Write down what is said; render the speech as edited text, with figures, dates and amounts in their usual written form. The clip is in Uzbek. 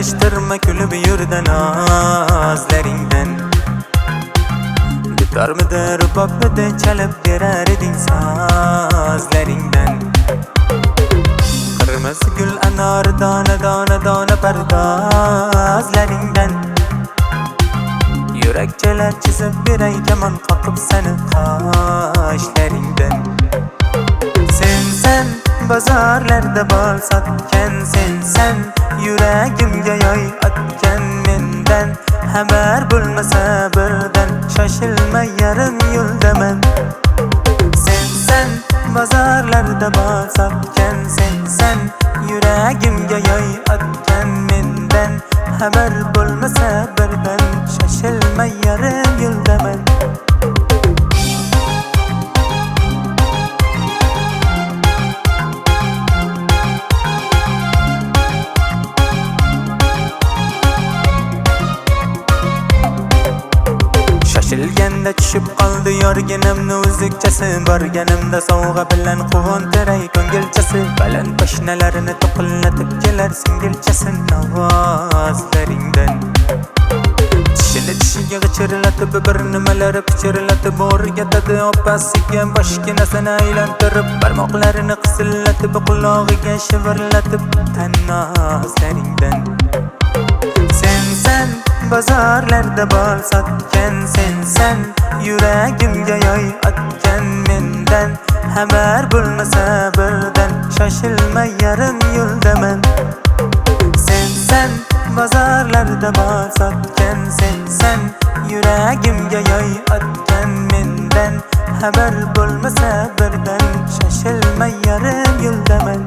alıştırma külüp yurdan ağızlarından. Gitar mıdır, pop mıdır çalıp girer edin sazlarından. Kırmızı gül anar dana dana dana pardazlarından. Yürekçeler çizip bir ay keman kakıp senin kaşlarından. Sen bazarlarda bal satken sen yüreğimge yay atken menden. Haber bulmasa birden şaşılma yarım yolda men. Sen bazarlarda bal satken sen yüreğimge yay atken menden. Haber bulmasa birden şaşılma yarım yolda men. Şaşılganda düşüp qaldı yorganimni uzukchasi. Borganimda sovg'a bilan quvontiray ko'ngilchasi. Baland qo'shnalarini to'qillatib kelar singilchasi ovozlaringdan. Tishini tishiga g'ichirlatib bir nimalar pichirlatib o'rgatadi opasiga boshginasini aylantirib. Barmoqlarini qisillatib qulog'iga shivirlatib tanozlaringdan. Sen bazarlarda bal satken sen yüreğimge yay atken menden. Haber bulmasa birden şaşılma yarım yolda men. Sen bazarlarda bal satken sen yüreğimge yay atken menden. Haber bulmasa birden şaşılma yarım yolda men.